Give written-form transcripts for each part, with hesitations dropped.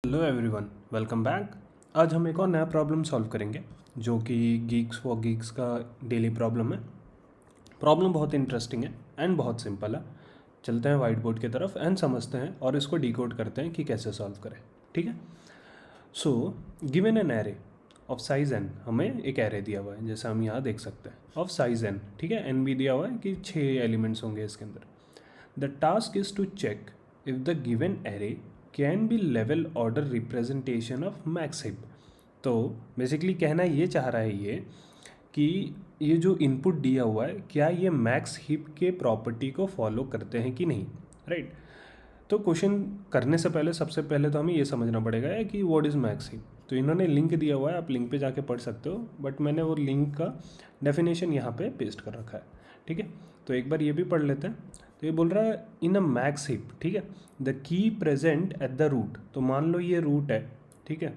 Hello everyone, welcome back. आज हम एक और नया प्रॉब्लम सॉल्व करेंगे जो कि गीक्स फॉर गीक्स का डेली प्रॉब्लम है। प्रॉब्लम बहुत इंटरेस्टिंग है एंड बहुत सिंपल है। चलते हैं वाइट बोर्ड की तरफ एंड समझते हैं और इसको डिकोड करते हैं कि कैसे सॉल्व करें। ठीक है। So given an array of size n, हमें एक एरे दिया हुआ है जैसे हम यहाँ देख सकते हैं ऑफ साइज एन। ठीक है, एन भी दिया हुआ है कि 6 एलिमेंट्स होंगे इसके अंदर। The task is to check if the given array can be level order representation of max heap. तो बेसिकली कहना ये चाह रहा है ये कि ये जो इनपुट दिया हुआ है क्या ये मैक्स हिप के प्रॉपर्टी को फॉलो करते हैं कि नहीं, राइट। तो क्वेश्चन करने से पहले सबसे पहले तो हमें ये समझना पड़ेगा है कि व्हाट इज़ मैक्स हिप। तो इन्होंने लिंक दिया हुआ है, आप लिंक पे जाके पढ़ सकते हो, बट मैंने वो लिंक का डेफिनेशन यहाँ पे पेस्ट कर रखा है। ठीक है, तो एक बार ये भी पढ़ लेते हैं। तो ये बोल रहा है इन अ मैक्स हिप, ठीक है, the key present eight the root. तो मान लो ये रूट है, ठीक है,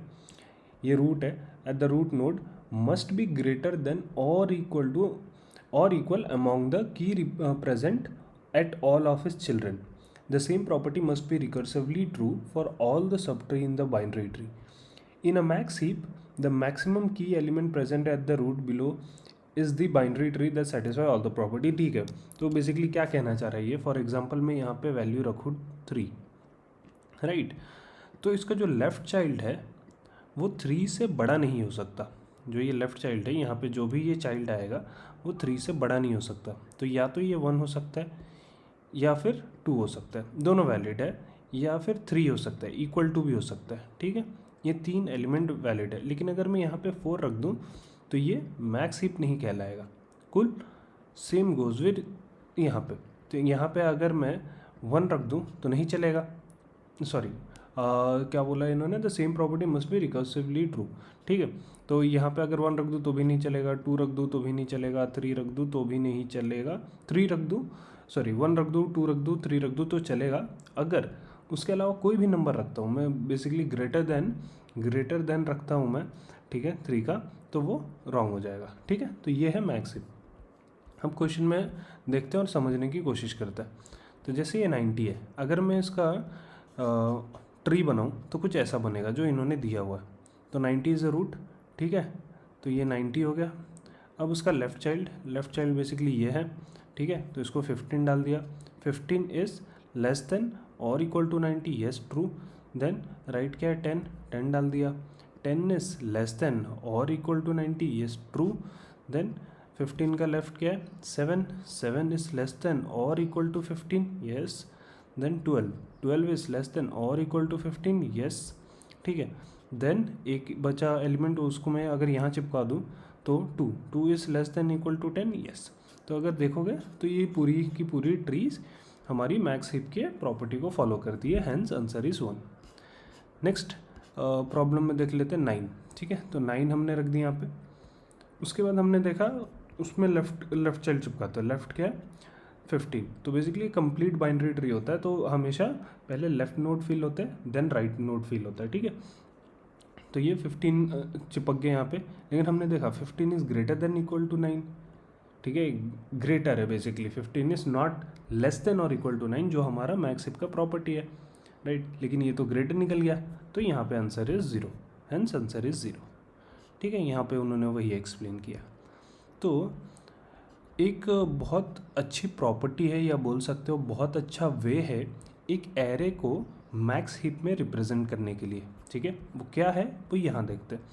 ये रूट है, at the root node must be greater than और equal among the key present at all of his children. The same property must be recursively true for all the subtree in the binary tree. In a max heap, the maximum key element present at the root below is the binary tree that satisfy all the property। ठीक है, तो basically क्या कहना चाह रहा है ये, for example मैं यहाँ पे वैल्यू रखूँ 3, राइट। तो इसका जो लेफ़्ट चाइल्ड है वो 3 से बड़ा नहीं हो सकता। जो ये लेफ़्ट चाइल्ड है यहाँ पे जो भी ये चाइल्ड आएगा वो 3 से बड़ा नहीं हो सकता। तो या तो ये 1 हो सकता है या फिर 2 हो सकता है, दोनों वैलिड है, या फिर 3 हो सकता है, इक्वल टू भी हो सकता है। ठीक है, ये 3 एलिमेंट वैलिड है। लेकिन अगर मैं यहाँ पे 4 रख दूँ तो ये मैक्स हीप नहीं कहलाएगा। कुल सेम गोज विद यहाँ पे। तो यहाँ पे अगर मैं 1 रख दूँ तो नहीं चलेगा, सॉरी क्या बोला इन्होंने, the same property must be recursively true. ठीक है, तो यहाँ पे अगर 1 रख दूँ तो भी नहीं चलेगा, 2 रख दूँ तो भी नहीं चलेगा, 3 रख दूँ तो भी नहीं चलेगा, 3 रख दूँ, सॉरी 1 रख दूँ, 2 रख दूँ, 3 रख दूँ तो चलेगा। अगर उसके अलावा कोई भी नंबर रखता हूँ मैं, बेसिकली ग्रेटर देन रखता हूँ मैं, ठीक है, 3 का, तो वो रॉन्ग हो जाएगा। ठीक है, तो ये है मैक्स हिप। हम क्वेश्चन में देखते हैं और समझने की कोशिश करते हैं। तो जैसे ये 90 है, अगर मैं इसका ट्री बनाऊँ तो कुछ ऐसा बनेगा जो इन्होंने दिया हुआ है। तो 90 इज़ अ रूट, ठीक है, तो ये 90 हो गया। अब उसका लेफ़्ट चाइल्ड बेसिकली ये है, ठीक है, तो इसको 15 डाल दिया। 15 इज़ लेस देन और equal to 90, yes true. Then right क्या है, 10 डाल दिया। 10 इज़ लेस देन और equal to 90, yes true. Then 15 का लेफ्ट क्या है, 7 इज़ लेस देन और equal to 15, yes. Then 12 is less than और इक्वल टू 15, येस। ठीक है, देन एक बचा एलिमेंट, उसको मैं अगर यहाँ चिपका दूँ तो 2 is less than equal to 10, yes. तो अगर देखोगे तो ये पूरी की पूरी ट्रीज हमारी मैक्स हिप के प्रॉपर्टी को फॉलो करती है, hence answer is 1। Next problem में देख लेते हैं 9। ठीक है, तो 9 हमने रख दी यहाँ पे। उसके बाद हमने देखा उसमें लेफ्ट चाइल्ड चिपकाता है, लेफ्ट क्या है, 15। तो बेसिकली कंप्लीट बाइनरी ट्री होता है, तो हमेशा पहले लेफ्ट नोड फिल होता है देन राइट नोड फिल होता है। ठीक है, तो ये 15 चिपक गए यहाँ पे। लेकिन हमने देखा 15 is greater than equal to 9, ठीक है, ग्रेटर है basically. 15 is not less than और इक्वल टू 9 जो हमारा मैक्स हिप का प्रॉपर्टी है, राइट। लेकिन ये तो ग्रेटर निकल गया, तो यहाँ पे answer is 0, hence answer is 0। ठीक है, यहाँ पे उन्होंने वही एक्सप्लेन किया। तो एक बहुत अच्छी प्रॉपर्टी है, या बोल सकते हो बहुत अच्छा वे है एक एरे को मैक्स हिप में रिप्रेजेंट करने के लिए। ठीक है, वो क्या है वो यहाँ देखते हैं।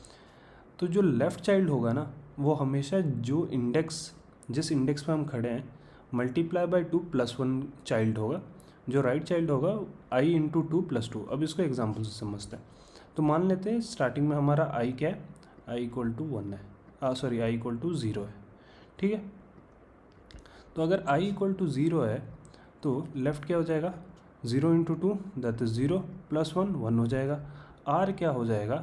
तो जो लेफ़्ट चाइल्ड होगा ना, वो हमेशा जो इंडेक्स, जिस इंडेक्स पे हम खड़े हैं, मल्टीप्लाई बाय 2 + 1 चाइल्ड होगा। जो राइट चाइल्ड होगा i × 2 + 2। अब इसको एग्जाम्पल से समझते हैं। तो मान लेते हैं स्टार्टिंग में हमारा i क्या है, i = 1 है, सॉरी i = 0 है। ठीक है, तो अगर i = 0 है तो लेफ़्ट क्या हो जाएगा, 0 × 2 दैट इज़ 0 + 1 1 हो जाएगा। r क्या हो जाएगा,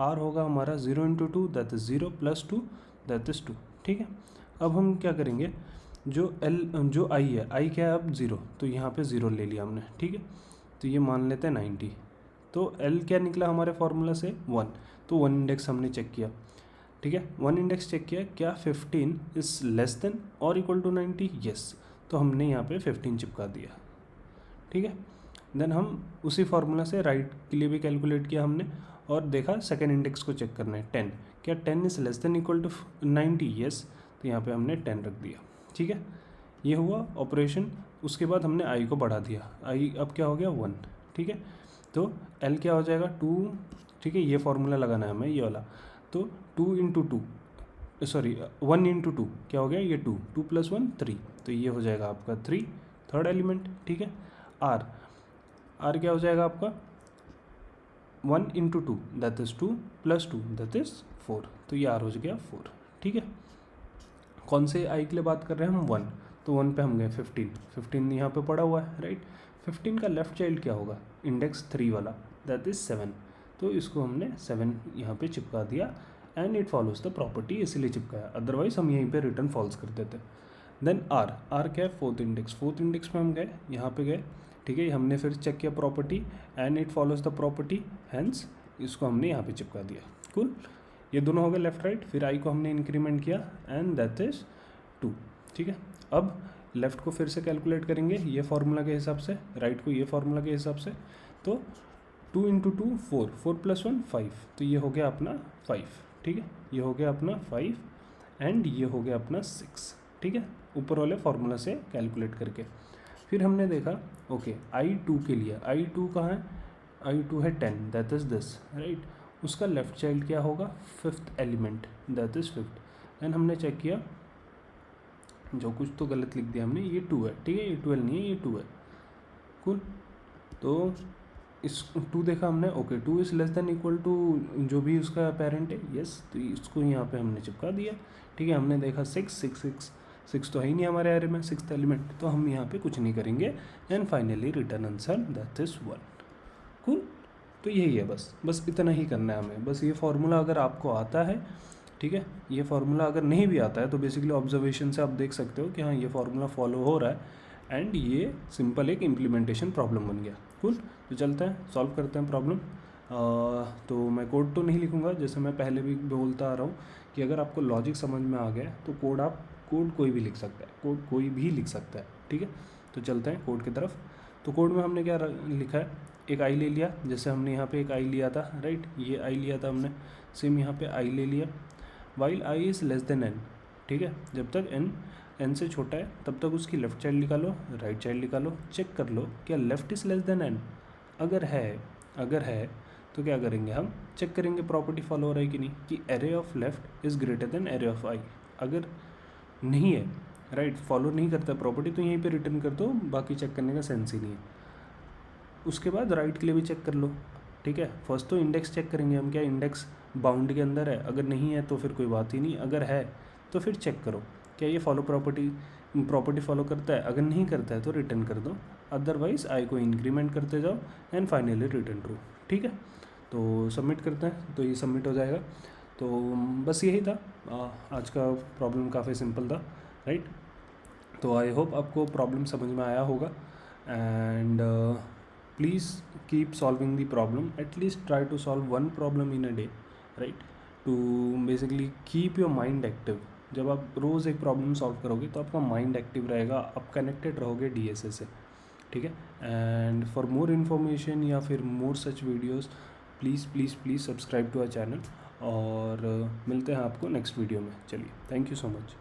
r होगा हमारा 0 × 2 दैट इज़ 0 + 2 दैट इज़ 2। ठीक है, अब हम क्या करेंगे, जो i है, i क्या है अब 0, तो यहाँ पे 0 ले लिया हमने। ठीक है, तो ये मान लेते हैं 90। तो l क्या निकला हमारे फार्मूला से, 1। तो 1 इंडेक्स हमने चेक किया। ठीक है, 1 इंडेक्स चेक किया, क्या 15 इज़ लेस देन और इक्वल टू 90, येस। तो हमने यहाँ पे 15 चिपका दिया। ठीक है, देन हम उसी फार्मूला से राइट के लिए भी कैलकुलेट किया हमने और देखा सेकेंड इंडेक्स को चेक करना है 10, क्या 10 is less than equal to 90, yes, तो यहाँ पे हमने 10 रख दिया। ठीक है, ये हुआ ऑपरेशन। उसके बाद हमने आई को बढ़ा दिया, आई अब क्या हो गया 1। ठीक है, तो एल क्या हो जाएगा 2। ठीक है, ये फार्मूला लगाना है हमें ये वाला, तो 2 इंटू 2 सॉरी 1 इंटू 2 क्या हो गया ये 2, 2 + 1 3, तो ये हो जाएगा आपका 3 थर्ड एलिमेंट। ठीक है, आर आर क्या हो जाएगा आपका 1 into 2 that is 2 + 2 that is 4, तो ये आर हो गया 4। ठीक है, कौन से आई के लिए बात कर रहे हैं हम 1, तो 1 पे हम गए 15 यहाँ पे पड़ा हुआ है राइट। 15 का लेफ्ट चाइल्ड क्या होगा इंडेक्स 3 वाला दैट इज़ 7, तो इसको हमने 7 यहाँ पे चिपका दिया and it follows the property, इसीलिए चिपकाया, अदरवाइज हम यहीं पे रिटर्न फॉल्स कर देते। देन आर क्या है फोर्थ इंडेक्स में हम गए, यहाँ पे गए। ठीक है, हमने फिर चेक किया property and it follows the property, hence इसको हमने यहाँ पे चिपका दिया। कूल, ये दोनों हो गए लेफ्ट राइट। फिर आई को हमने इंक्रीमेंट किया एंड दैट इज़ 2। ठीक है, अब लेफ़्ट को फिर से कैलकुलेट करेंगे ये फार्मूला के हिसाब से, राइट को ये फार्मूला के हिसाब से, तो 2 इंटू 2 4, 4 + 1 5, तो ये हो गया अपना 5। ठीक है, ये हो गया अपना 5 एंड ये हो गया अपना 6। ठीक है, ऊपर वाले फार्मूला से कैलकुलेट करके फिर हमने देखा ओके I2 के लिए, I2 कहाँ है, I2 है 10 दैट इज़ दिस राइट, उसका लेफ्ट चाइल्ड क्या होगा 5th element that is 5th। Then हमने चेक किया, जो कुछ तो गलत लिख दिया हमने, ये 2 है। ठीक है, ये 12 नहीं है, ये 2 है। कूल, तो इस 2 देखा हमने, okay 2 is less than equal to जो भी उसका पेरेंट है, यस, तो इसको यहाँ पे हमने चिपका दिया। ठीक है, हमने देखा 6 तो है ही नहीं हमारे एरे में 6th एलिमेंट, तो हम यहाँ पे कुछ नहीं करेंगे and finally return answer that is 1। Cool, तो यही है, बस इतना ही करना है हमें। बस ये फार्मूला अगर आपको आता है, ठीक है, ये फार्मूला अगर नहीं भी आता है तो बेसिकली ऑब्जर्वेशन से आप देख सकते हो कि हाँ ये फार्मूला फॉलो हो रहा है एंड ये सिंपल एक इम्प्लीमेंटेशन प्रॉब्लम बन गया। कूल, तो चलते हैं सॉल्व करते हैं प्रॉब्लम। तो मैं कोड तो नहीं लिखूंगा, जैसे मैं पहले भी बोलता आ रहा हूँ कि अगर आपको लॉजिक समझ में आ गया तो कोड कोई भी लिख सकता है, कोड कोई भी लिख सकता है। ठीक है, तो चलते हैं कोड की तरफ। तो कोड में हमने क्या लिखा है, एक आई ले लिया, जैसे हमने यहाँ पे एक आई लिया था राइट, ये आई लिया था हमने, सेम यहाँ पे आई ले लिया। While i is less than n, ठीक है, जब तक एन से छोटा है तब तक उसकी लेफ्ट चाइल्ड निकालो, राइट चाइल्ड निकालो, चेक कर लो क्या left is less than n. अगर है तो क्या करेंगे, हम चेक करेंगे प्रॉपर्टी फॉलो हो रहा है कि नहीं, कि array of left is greater than array of I. अगर नहीं है राइट, फॉलो नहीं करता प्रॉपर्टी, तो यहीं पे रिटर्न कर दो, बाकी चेक करने का सेंस ही नहीं है। उसके बाद राइट के लिए भी चेक कर लो। ठीक है, फर्स्ट तो इंडेक्स चेक करेंगे हम, क्या इंडेक्स बाउंड के अंदर है, अगर नहीं है तो फिर कोई बात ही नहीं, अगर है तो फिर चेक करो क्या ये फॉलो प्रॉपर्टी फॉलो करता है, अगर नहीं करता है तो रिटर्न कर दो, अदरवाइज आई को इंक्रीमेंट करते जाओ एंड फाइनली रिटर्न ट्रू। ठीक है, तो सबमिट करते हैं, तो ये सबमिट हो जाएगा। तो बस यही था, आज का प्रॉब्लम काफ़ी सिंपल था राइट। तो आई होप आपको प्रॉब्लम समझ में आया होगा and please keep solving the problem, at least try to solve one problem in a day, right, to basically keep your mind active। जब आप रोज़ एक प्रॉब्लम सॉल्व करोगे तो आपका माइंड एक्टिव रहेगा, आप कनेक्टेड रहोगे DSA से। ठीक है, एंड फॉर मोर इन्फॉर्मेशन या फिर more such videos please subscribe to our channel, और मिलते हैं आपको नेक्स्ट वीडियो में। चलिए, थैंक यू सो मच।